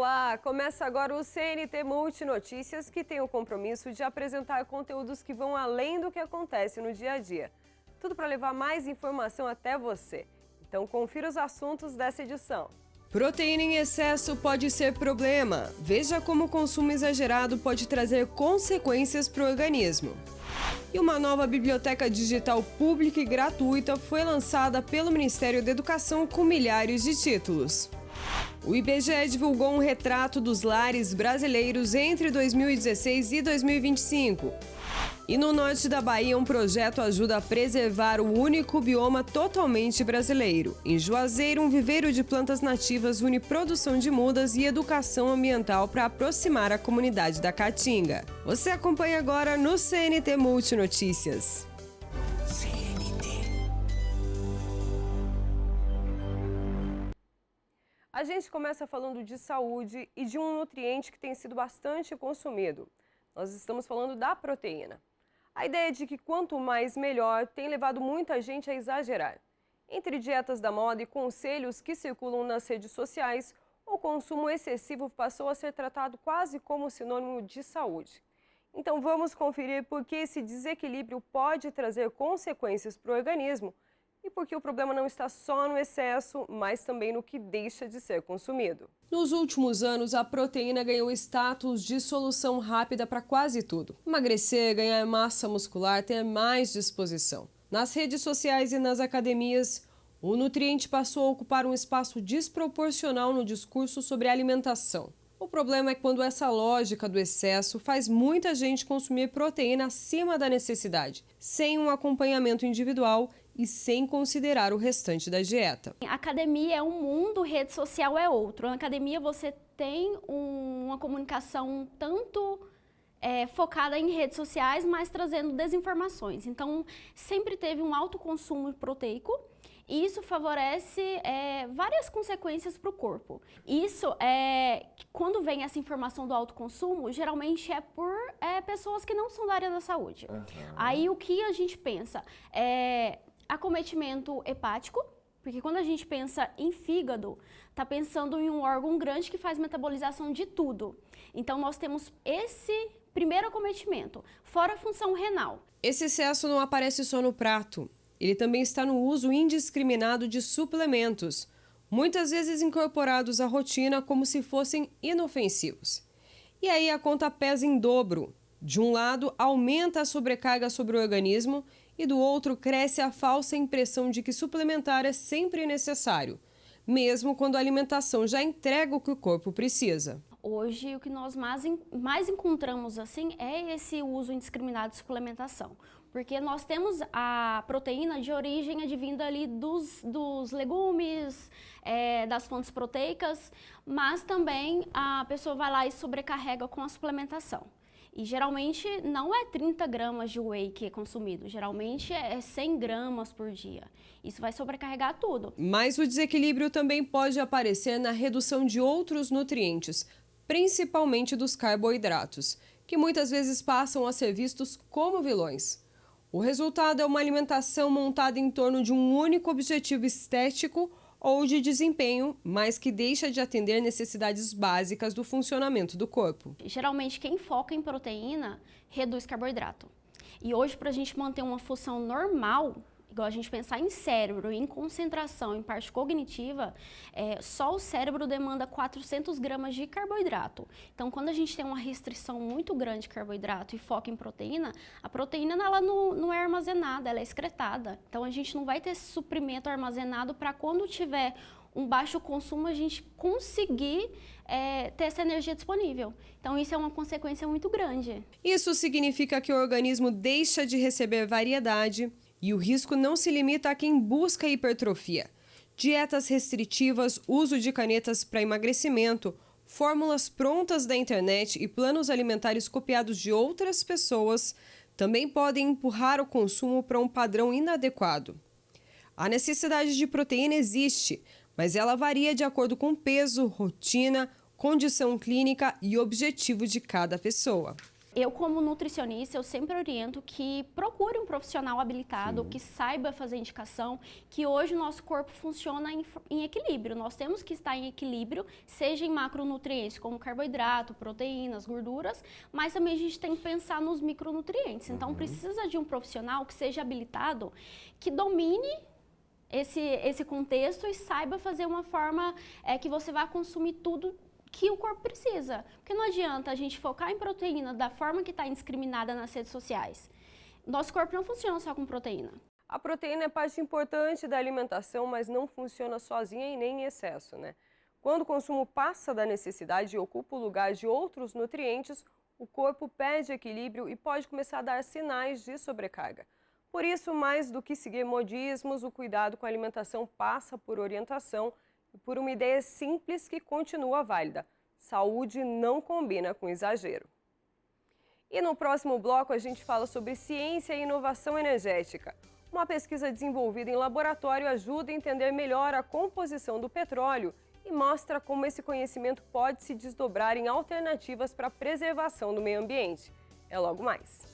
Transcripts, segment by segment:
Olá, começa agora o CNT Multinotícias, que tem o compromisso de apresentar conteúdos que vão além do que acontece no dia a dia. Tudo para levar mais informação até você. Então confira os assuntos dessa edição. Proteína em excesso pode ser problema. Veja como o consumo exagerado pode trazer consequências para o organismo. E uma nova biblioteca digital pública e gratuita foi lançada pelo Ministério da Educação com milhares de títulos. O IBGE divulgou um retrato dos lares brasileiros entre 2016 e 2025. E no norte da Bahia, um projeto ajuda a preservar o único bioma totalmente brasileiro. Em Juazeiro, um viveiro de plantas nativas une produção de mudas e educação ambiental para aproximar a comunidade da Caatinga. Você acompanha agora no CNT Multinotícias. A gente começa falando de saúde e de um nutriente que tem sido bastante consumido. Nós estamos falando da proteína. A ideia de que quanto mais melhor tem levado muita gente a exagerar. Entre dietas da moda e conselhos que circulam nas redes sociais, o consumo excessivo passou a ser tratado quase como sinônimo de saúde. Então vamos conferir por que esse desequilíbrio pode trazer consequências para o organismo e porque o problema não está só no excesso, mas também no que deixa de ser consumido. Nos últimos anos, a proteína ganhou status de solução rápida para quase tudo. Emagrecer, ganhar massa muscular, ter mais disposição. Nas redes sociais e nas academias, o nutriente passou a ocupar um espaço desproporcional no discurso sobre alimentação. O problema é quando essa lógica do excesso faz muita gente consumir proteína acima da necessidade, sem um acompanhamento individual e sem considerar o restante da dieta. Academia é um mundo, rede social é outro. Na academia você tem uma comunicação tanto focada em redes sociais, mas trazendo desinformações. Então, sempre teve um alto consumo proteico e isso favorece várias consequências para o corpo. Isso, quando vem essa informação do alto consumo, geralmente é por pessoas que não são da área da saúde. Uhum. Aí o que a gente pensa? Acometimento hepático, porque quando a gente pensa em fígado, está pensando em um órgão grande que faz metabolização de tudo. Então nós temos esse primeiro acometimento, fora a função renal. Esse excesso não aparece só no prato. Ele também está no uso indiscriminado de suplementos, muitas vezes incorporados à rotina como se fossem inofensivos. E aí a conta pesa em dobro. De um lado, aumenta a sobrecarga sobre o organismo e do outro, cresce a falsa impressão de que suplementar é sempre necessário, mesmo quando a alimentação já entrega o que o corpo precisa. Hoje, o que nós mais encontramos assim é esse uso indiscriminado de suplementação, porque nós temos a proteína de origem advinda ali dos legumes, das fontes proteicas, mas também a pessoa vai lá e sobrecarrega com a suplementação. E geralmente não é 30 gramas de whey que é consumido, geralmente é 100 gramas por dia. Isso vai sobrecarregar tudo. Mas o desequilíbrio também pode aparecer na redução de outros nutrientes, principalmente dos carboidratos, que muitas vezes passam a ser vistos como vilões. O resultado é uma alimentação montada em torno de um único objetivo estético ou de desempenho, mas que deixa de atender necessidades básicas do funcionamento do corpo. Geralmente quem foca em proteína reduz carboidrato. E hoje, para a gente manter uma função normal, igual a gente pensar em cérebro, em concentração, em parte cognitiva, só o cérebro demanda 400 gramas de carboidrato. Então, quando a gente tem uma restrição muito grande de carboidrato e foca em proteína, a proteína ela não é armazenada, ela é excretada. Então, a gente não vai ter esse suprimento armazenado para quando tiver um baixo consumo, a gente conseguir ter essa energia disponível. Então, isso é uma consequência muito grande. Isso significa que o organismo deixa de receber variedade. E o risco não se limita a quem busca hipertrofia. Dietas restritivas, uso de canetas para emagrecimento, fórmulas prontas da internet e planos alimentares copiados de outras pessoas também podem empurrar o consumo para um padrão inadequado. A necessidade de proteína existe, mas ela varia de acordo com peso, rotina, condição clínica e objetivo de cada pessoa. Eu, como nutricionista, eu sempre oriento que procure um profissional habilitado, que saiba fazer indicação, que hoje o nosso corpo funciona em equilíbrio. Nós temos que estar em equilíbrio, seja em macronutrientes, como carboidrato, proteínas, gorduras, mas também a gente tem que pensar nos micronutrientes. Então, precisa de um profissional que seja habilitado, que domine esse contexto e saiba fazer uma forma que você vai consumir tudo que o corpo precisa. Porque não adianta a gente focar em proteína da forma que está indiscriminada nas redes sociais. Nosso corpo não funciona só com proteína. A proteína é parte importante da alimentação, mas não funciona sozinha e nem em excesso, né? Quando o consumo passa da necessidade e ocupa o lugar de outros nutrientes, o corpo perde equilíbrio e pode começar a dar sinais de sobrecarga. Por isso, mais do que seguir modismos, o cuidado com a alimentação passa por orientação e por uma ideia simples que continua válida: saúde não combina com exagero. E no próximo bloco a gente fala sobre ciência e inovação energética. Uma pesquisa desenvolvida em laboratório ajuda a entender melhor a composição do petróleo e mostra como esse conhecimento pode se desdobrar em alternativas para a preservação do meio ambiente. É logo mais.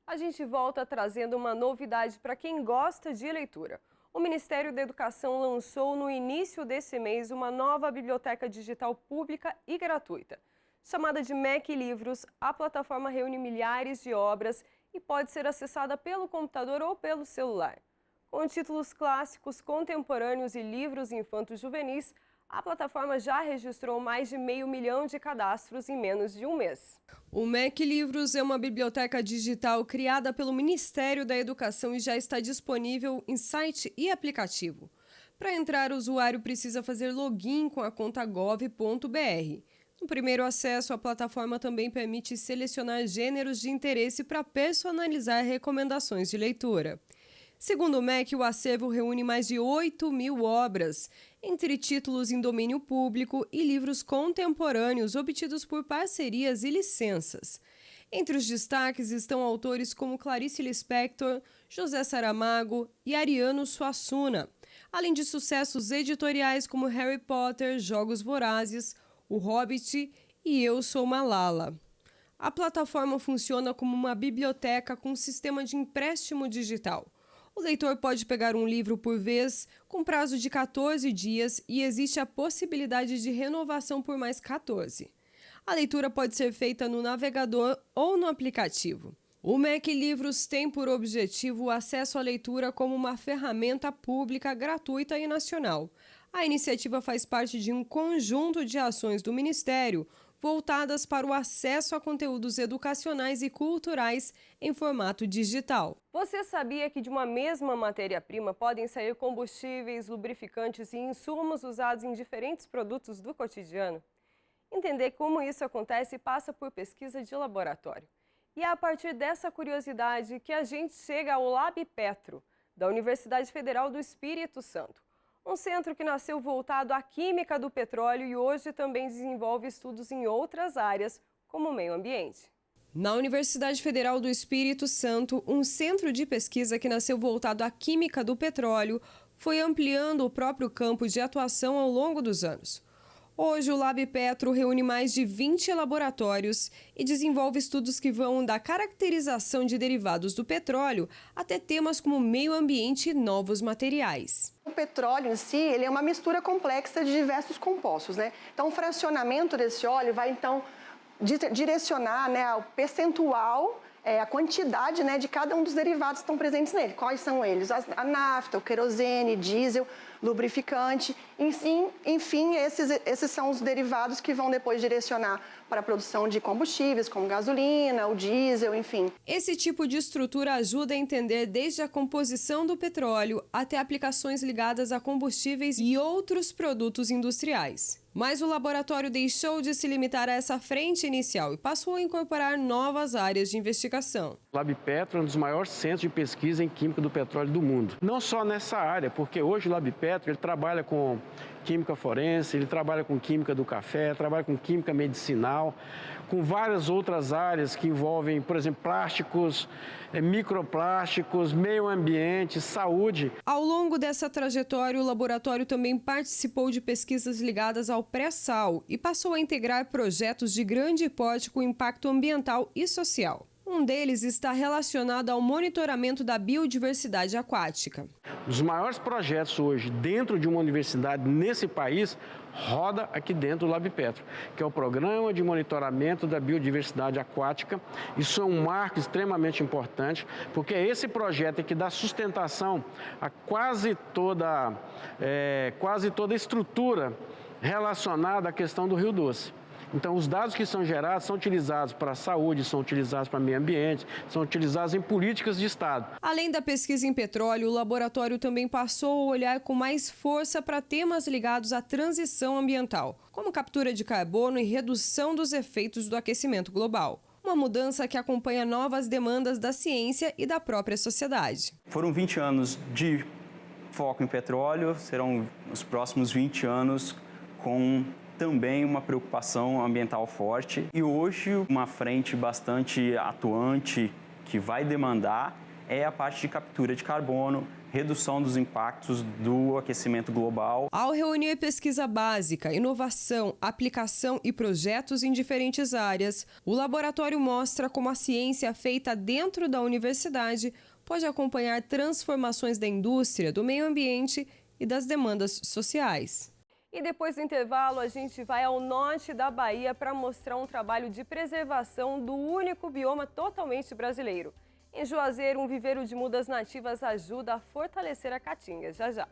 A gente volta trazendo uma novidade para quem gosta de leitura. O Ministério da Educação lançou no início desse mês uma nova biblioteca digital pública e gratuita. Chamada de MEC Livros, a plataforma reúne milhares de obras e pode ser acessada pelo computador ou pelo celular. Com títulos clássicos, contemporâneos e livros infanto-juvenis, a plataforma já registrou mais de 500 mil de cadastros em menos de um mês. O MEC Livros é uma biblioteca digital criada pelo Ministério da Educação e já está disponível em site e aplicativo. Para entrar, o usuário precisa fazer login com a conta gov.br. No primeiro acesso, a plataforma também permite selecionar gêneros de interesse para personalizar recomendações de leitura. Segundo o MEC, o acervo reúne mais de 8.000 obras, entre títulos em domínio público e livros contemporâneos obtidos por parcerias e licenças. Entre os destaques estão autores como Clarice Lispector, José Saramago e Ariano Suassuna, além de sucessos editoriais como Harry Potter, Jogos Vorazes, O Hobbit e Eu Sou Malala. A plataforma funciona como uma biblioteca com sistema de empréstimo digital. O leitor pode pegar um livro por vez, com prazo de 14 dias, e existe a possibilidade de renovação por mais 14. A leitura pode ser feita no navegador ou no aplicativo. O MEC Livros tem por objetivo o acesso à leitura como uma ferramenta pública, gratuita e nacional. A iniciativa faz parte de um conjunto de ações do Ministério voltadas para o acesso a conteúdos educacionais e culturais em formato digital. Você sabia que de uma mesma matéria-prima podem sair combustíveis, lubrificantes e insumos usados em diferentes produtos do cotidiano? Entender como isso acontece passa por pesquisa de laboratório. E é a partir dessa curiosidade que a gente chega ao Lab Petro, da Universidade Federal do Espírito Santo. Um centro que nasceu voltado à química do petróleo e hoje também desenvolve estudos em outras áreas, como o meio ambiente. Na Universidade Federal do Espírito Santo, um centro de pesquisa que nasceu voltado à química do petróleo foi ampliando o próprio campo de atuação ao longo dos anos. Hoje, o Lab Petro reúne mais de 20 laboratórios e desenvolve estudos que vão da caracterização de derivados do petróleo até temas como meio ambiente e novos materiais. O petróleo em si, ele é uma mistura complexa de diversos compostos, né? Então, o fracionamento desse óleo vai, então, direcionar, né, o percentual, a quantidade, né, de cada um dos derivados que estão presentes nele. Quais são eles? A nafta, o querosene, diesel, lubrificante, enfim, esses são os derivados que vão depois direcionar para a produção de combustíveis, como gasolina, o diesel, enfim. Esse tipo de estrutura ajuda a entender desde a composição do petróleo até aplicações ligadas a combustíveis e outros produtos industriais. Mas o laboratório deixou de se limitar a essa frente inicial e passou a incorporar novas áreas de investigação. O Lab Petro é um dos maiores centros de pesquisa em química do petróleo do mundo. Não só nessa área, porque hoje o Lab Petro ele trabalha com química forense, ele trabalha com química do café, trabalha com química medicinal, com várias outras áreas que envolvem, por exemplo, plásticos, microplásticos, meio ambiente, saúde. Ao longo dessa trajetória, o laboratório também participou de pesquisas ligadas ao pré-sal e passou a integrar projetos de grande porte com impacto ambiental e social. Um deles está relacionado ao monitoramento da biodiversidade aquática. Os maiores projetos hoje dentro de uma universidade nesse país roda aqui dentro do LabPetro, que é o Programa de Monitoramento da Biodiversidade Aquática. Isso é um marco extremamente importante, porque é esse projeto que dá sustentação a quase toda a estrutura relacionada à questão do Rio Doce. Então, os dados que são gerados são utilizados para a saúde, são utilizados para o meio ambiente, são utilizados em políticas de Estado. Além da pesquisa em petróleo, o laboratório também passou a olhar com mais força para temas ligados à transição ambiental, como captura de carbono e redução dos efeitos do aquecimento global. Uma mudança que acompanha novas demandas da ciência e da própria sociedade. Foram 20 anos de foco em petróleo, serão os próximos 20 anos com também uma preocupação ambiental forte. E hoje, uma frente bastante atuante que vai demandar é a parte de captura de carbono, redução dos impactos do aquecimento global. Ao reunir pesquisa básica, inovação, aplicação e projetos em diferentes áreas, o laboratório mostra como a ciência feita dentro da universidade pode acompanhar transformações da indústria, do meio ambiente e das demandas sociais. E depois do intervalo, a gente vai ao norte da Bahia para mostrar um trabalho de preservação do único bioma totalmente brasileiro. Em Juazeiro, um viveiro de mudas nativas ajuda a fortalecer a caatinga. Já, já.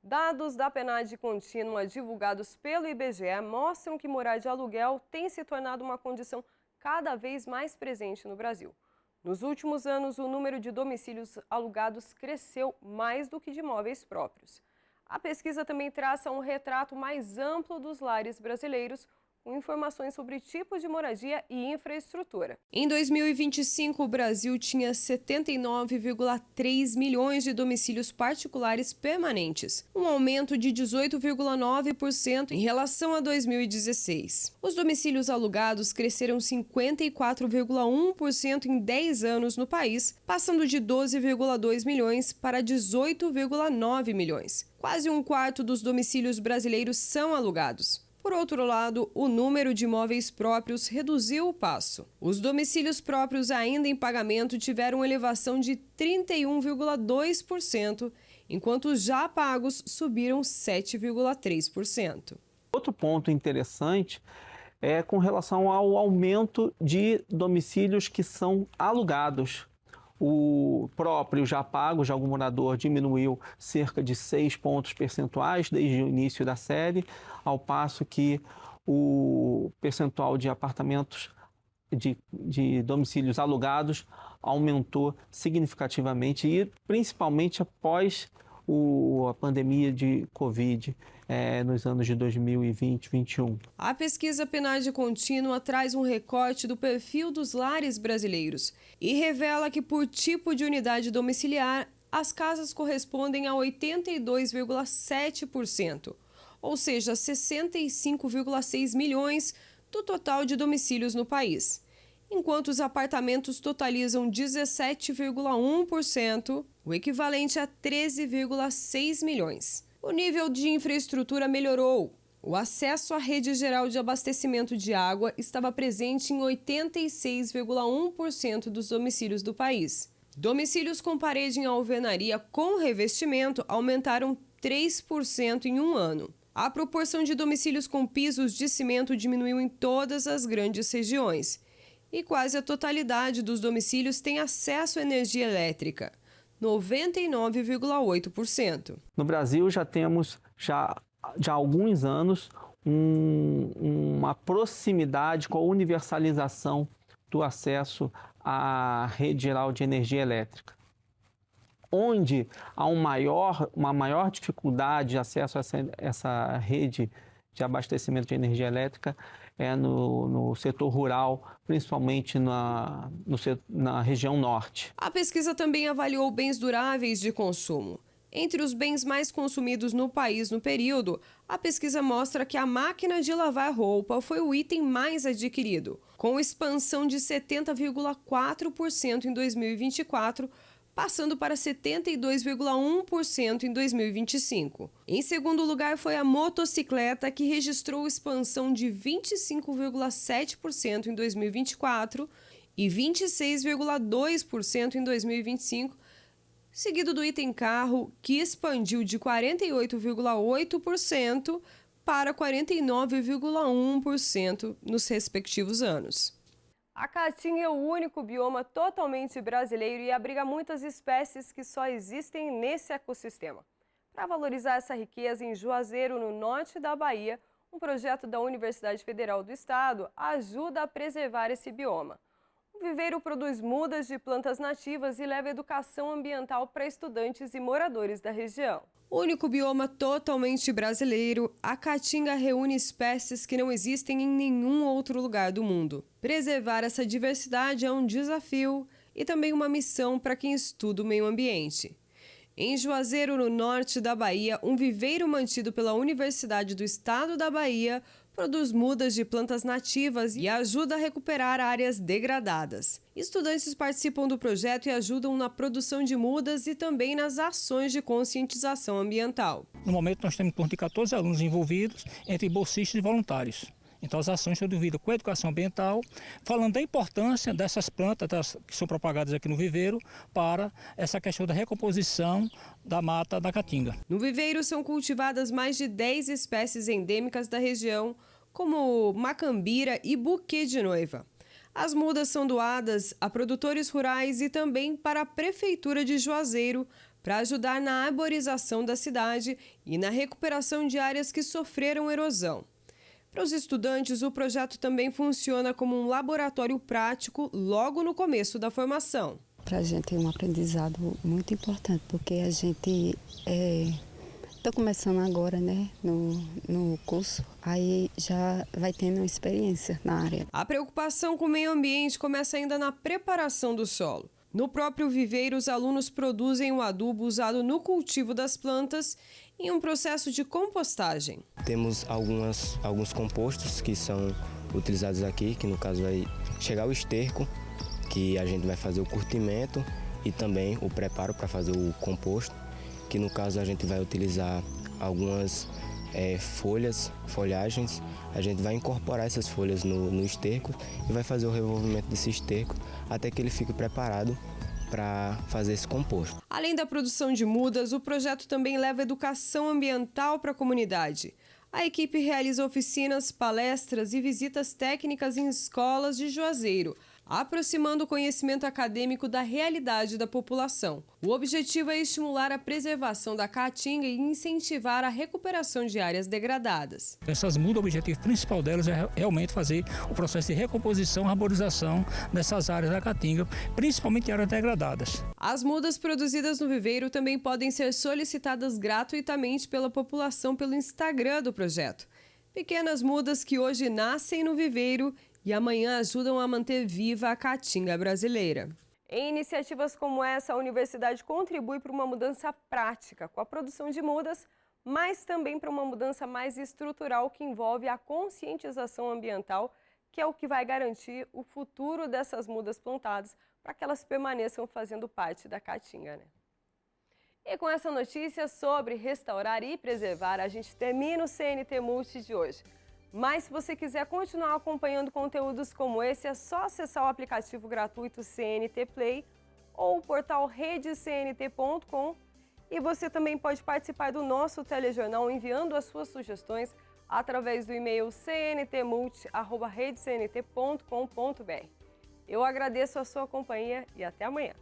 Dados da PNAD contínua divulgados pelo IBGE mostram que morar de aluguel tem se tornado uma condição cada vez mais presente no Brasil. Nos últimos anos, o número de domicílios alugados cresceu mais do que de imóveis próprios. A pesquisa também traça um retrato mais amplo dos lares brasileiros, com informações sobre tipos de moradia e infraestrutura. Em 2025, o Brasil tinha 79,3 milhões de domicílios particulares permanentes, um aumento de 18,9% em relação a 2016. Os domicílios alugados cresceram 54,1% em 10 anos no país, passando de 12,2 milhões para 18,9 milhões. Quase um quarto dos domicílios brasileiros são alugados. Por outro lado, o número de imóveis próprios reduziu o passo. Os domicílios próprios ainda em pagamento tiveram elevação de 31,2%, enquanto os já pagos subiram 7,3%. Outro ponto interessante é com relação ao aumento de domicílios que são alugados. O próprio já pago, já algum morador, diminuiu cerca de 6 pontos percentuais desde o início da série, ao passo que o percentual de apartamentos de domicílios alugados aumentou significativamente e principalmente após a pandemia de Covid nos anos de 2020 e 2021. A pesquisa PNAD contínua traz um recorte do perfil dos lares brasileiros e revela que, por tipo de unidade domiciliar, as casas correspondem a 82,7%, ou seja, 65,6 milhões do total de domicílios no país, enquanto os apartamentos totalizam 17,1%, o equivalente a 13,6 milhões. O nível de infraestrutura melhorou. O acesso à rede geral de abastecimento de água estava presente em 86,1% dos domicílios do país. Domicílios com parede em alvenaria com revestimento aumentaram 3% em um ano. A proporção de domicílios com pisos de cimento diminuiu em todas as grandes regiões. E quase a totalidade dos domicílios tem acesso à energia elétrica, 99,8%. No Brasil já temos já há alguns anos uma proximidade com a universalização do acesso à rede geral de energia elétrica. onde há uma maior dificuldade de acesso a essa rede de abastecimento de energia elétrica é no setor rural, principalmente na região norte. A pesquisa também avaliou bens duráveis de consumo. Entre os bens mais consumidos no país no período, a pesquisa mostra que a máquina de lavar roupa foi o item mais adquirido, com expansão de 70,4% em 2024, passando para 72,1% em 2025. Em segundo lugar foi a motocicleta, que registrou expansão de 25,7% em 2024 e 26,2% em 2025, seguido do item carro, que expandiu de 48,8% para 49,1% nos respectivos anos. A Caatinga é o único bioma totalmente brasileiro e abriga muitas espécies que só existem nesse ecossistema. Para valorizar essa riqueza, em Juazeiro, no norte da Bahia, um projeto da Universidade Federal do Estado ajuda a preservar esse bioma. O viveiro produz mudas de plantas nativas e leva educação ambiental para estudantes e moradores da região. Único bioma totalmente brasileiro, a Caatinga reúne espécies que não existem em nenhum outro lugar do mundo. Preservar essa diversidade é um desafio e também uma missão para quem estuda o meio ambiente. Em Juazeiro, no norte da Bahia, um viveiro mantido pela Universidade do Estado da Bahia produz mudas de plantas nativas e ajuda a recuperar áreas degradadas. Estudantes participam do projeto e ajudam na produção de mudas e também nas ações de conscientização ambiental. No momento, nós temos em torno de 14 alunos envolvidos, entre bolsistas e voluntários. Então, as ações são devidas com a educação ambiental, falando da importância dessas plantas que são propagadas aqui no viveiro para essa questão da recomposição da mata da Caatinga. No viveiro são cultivadas mais de 10 espécies endêmicas da região, como macambira e buquê de noiva. As mudas são doadas a produtores rurais e também para a Prefeitura de Juazeiro, para ajudar na arborização da cidade e na recuperação de áreas que sofreram erosão. Para os estudantes, o projeto também funciona como um laboratório prático logo no começo da formação. Para a gente é um aprendizado muito importante, porque a gente está começando agora, né, no curso, aí já vai tendo experiência na área. A preocupação com o meio ambiente começa ainda na preparação do solo. No próprio viveiro, os alunos produzem o adubo usado no cultivo das plantas em um processo de compostagem. Temos alguns compostos que são utilizados aqui, que no caso vai chegar o esterco, que a gente vai fazer o curtimento e também o preparo para fazer o composto, que no caso a gente vai utilizar algumas folhagens, a gente vai incorporar essas folhas no esterco e vai fazer o revolvimento desse esterco até que ele fique preparado para fazer esse composto. Além da produção de mudas, o projeto também leva educação ambiental para a comunidade. A equipe realiza oficinas, palestras e visitas técnicas em escolas de Juazeiro, aproximando o conhecimento acadêmico da realidade da população. O objetivo é estimular a preservação da Caatinga e incentivar a recuperação de áreas degradadas. Essas mudas, o objetivo principal delas é realmente fazer o processo de recomposição e arborização dessas áreas da Caatinga, principalmente áreas degradadas. As mudas produzidas no viveiro também podem ser solicitadas gratuitamente pela população pelo Instagram do projeto. Pequenas mudas que hoje nascem no viveiro e amanhã ajudam a manter viva a Caatinga brasileira. Em iniciativas como essa, a universidade contribui para uma mudança prática com a produção de mudas, mas também para uma mudança mais estrutural que envolve a conscientização ambiental, que é o que vai garantir o futuro dessas mudas plantadas para que elas permaneçam fazendo parte da Caatinga, né? E com essa notícia sobre restaurar e preservar, a gente termina o CNT Multi de hoje. Mas se você quiser continuar acompanhando conteúdos como esse, é só acessar o aplicativo gratuito CNT Play ou o portal redecnt.com. E você também pode participar do nosso telejornal enviando as suas sugestões através do e-mail cntmulti@redecnt.com.br. Eu agradeço a sua companhia e até amanhã.